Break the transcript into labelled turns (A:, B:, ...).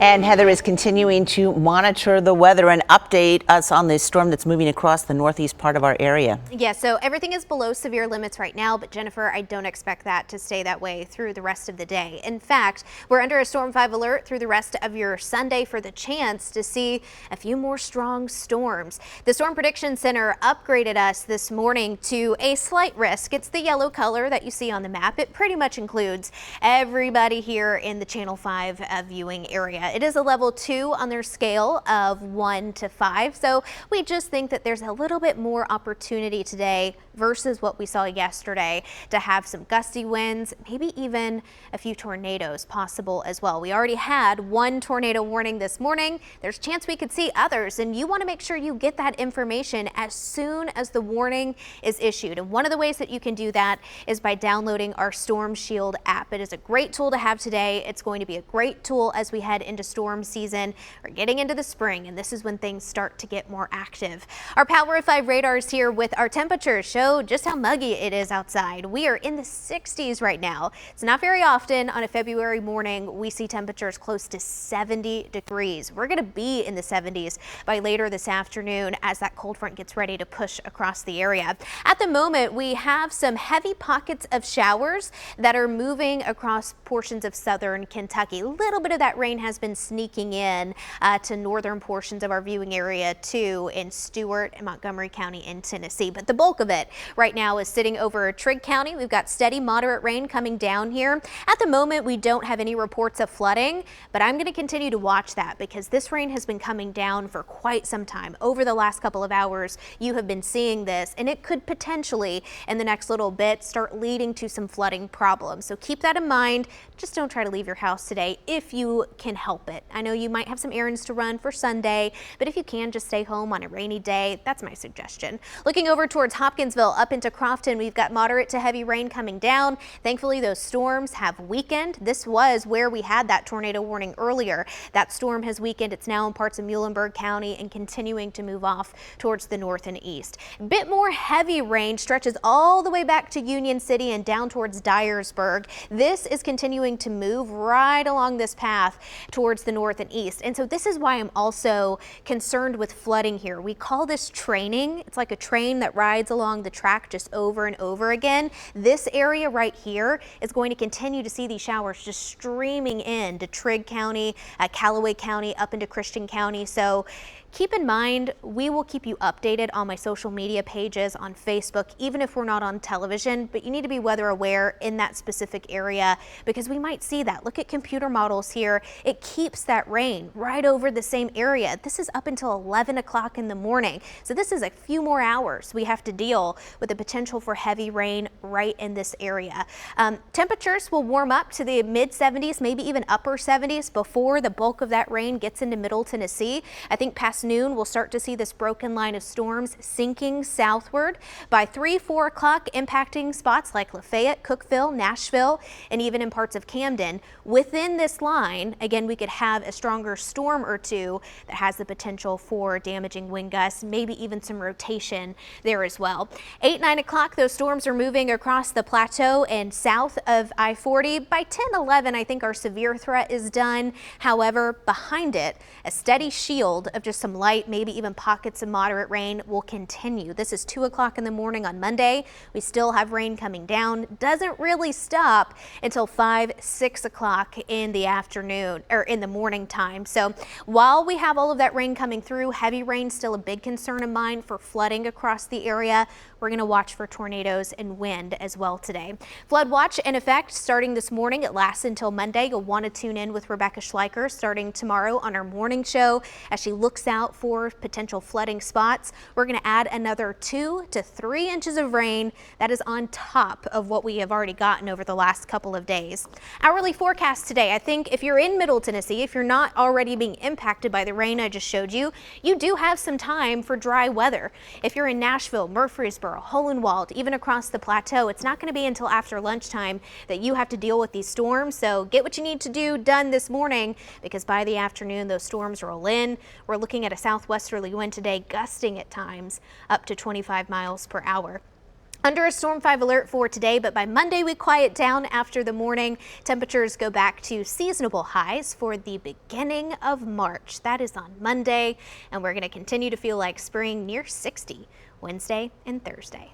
A: And Heather is continuing to monitor the weather and update us on this storm that's moving across the northeast part of our area.
B: Yeah, so everything is below severe limits right now, but Jennifer, I don't expect that to stay that way through the rest of the day. In fact, we're under a Storm 5 alert through the rest of your Sunday for the chance to see a few more strong storms. The Storm Prediction Center upgraded us this morning to a slight risk. It's the yellow color that you see on the map. It pretty much includes everybody here in the Channel 5 viewing area. It is a level 2 on their scale of 1 to 5. So we just think that there's a little bit more opportunity today versus what we saw yesterday to have some gusty winds, maybe even a few tornadoes possible as well. We already had one tornado warning this morning. There's a chance we could see others, and you want to make sure you get that information as soon as the warning is issued. And one of the ways that you can do that is by downloading our Storm Shield app. It is a great tool to have today. It's going to be a great tool as we head into storm season. We're getting into the spring, and this is when things start to get more active. Our Power of 5 radars here with our temperatures show just how muggy it is outside. We are in the 60s right now. It's not very often on a February morning we see temperatures close to 70 degrees. We're going to be in the 70s by later this afternoon as that cold front gets ready to push across the area. At the moment, we have some heavy pockets of showers that are moving across portions of southern Kentucky. A little bit of that rain has been sneaking in to northern portions of our viewing area too, in Stewart and Montgomery County in Tennessee. But the bulk of it right now is sitting over Trigg County. We've got steady moderate rain coming down here. At the moment, we don't have any reports of flooding, but I'm going to continue to watch that because this rain has been coming down for quite some time. Over the last couple of hours, you have been seeing this, and it could potentially in the next little bit start leading to some flooding problems. So keep that in mind. Just don't try to leave your house today if you can help it. I know you might have some errands to run for Sunday, but if you can, just stay home on a rainy day. That's my suggestion. Looking over towards Hopkinsville up into Crofton, we've got moderate to heavy rain coming down. Thankfully, those storms have weakened. This was where we had that tornado warning earlier. That storm has weakened. It's now in parts of Muhlenberg County and continuing to move off towards the north and east. A bit more heavy rain stretches all the way back to Union City and down towards Dyersburg. This is continuing to move right along this path towards the north and east. And so this is why I'm also concerned with flooding here. We call this training. It's like a train that rides along the track just over and over again. This area right here is going to continue to see these showers just streaming in to Trigg County, Callaway County, up into Christian County. So keep in mind, we will keep you updated on my social media pages on Facebook, even if we're not on television, but you need to be weather aware in that specific area because we might see that. Look at computer models here. It keeps that rain right over the same area. This is up until 11 o'clock in the morning. So this is a few more hours we have to deal with the potential for heavy rain right in this area. Temperatures will warm up to the mid 70s, maybe even upper 70s before the bulk of that rain gets into Middle Tennessee. I think past noon, we'll start to see this broken line of storms sinking southward by 3-4 o'clock, impacting spots like Lafayette, Cookeville, Nashville, and even in parts of Camden. Within this line, again, we could have a stronger storm or two that has the potential for damaging wind gusts, maybe even some rotation there as well. 8-9 o'clock, those storms are moving across the plateau and south of I-40. By 10-11, I think our severe threat is done. However, behind it, a steady shield of just some light, maybe even pockets of moderate rain will continue. This is 2 o'clock in the morning on Monday. We still have rain coming down. Doesn't really stop until 5-6 o'clock in the afternoon or in the morning time. So while we have all of that rain coming through, heavy rain still a big concern of mine for flooding across the area. We're going to watch for tornadoes and wind as well today. Flood watch in effect starting this morning. It lasts until Monday. You'll want to tune in with Rebecca Schleicher starting tomorrow on our morning show as she looks out for potential flooding spots. We're going to add another 2 to 3 inches of rain. That is on top of what we have already gotten over the last couple of days. Hourly forecast today. I think if you're in Middle Tennessee, if you're not already being impacted by the rain I just showed you, you do have some time for dry weather. If you're in Nashville, Murfreesboro, Hohenwald, even across the plateau, it's not going to be until after lunchtime that you have to deal with these storms. So get what you need to do done this morning because by the afternoon, those storms roll in. We're looking at a southwesterly wind today, gusting at times up to 25 miles per hour. Under a Storm 5 alert for today, but by Monday we quiet down after the morning. Temperatures go back to seasonable highs for the beginning of March. That is on Monday, and we're going to continue to feel like spring near 60 Wednesday and Thursday.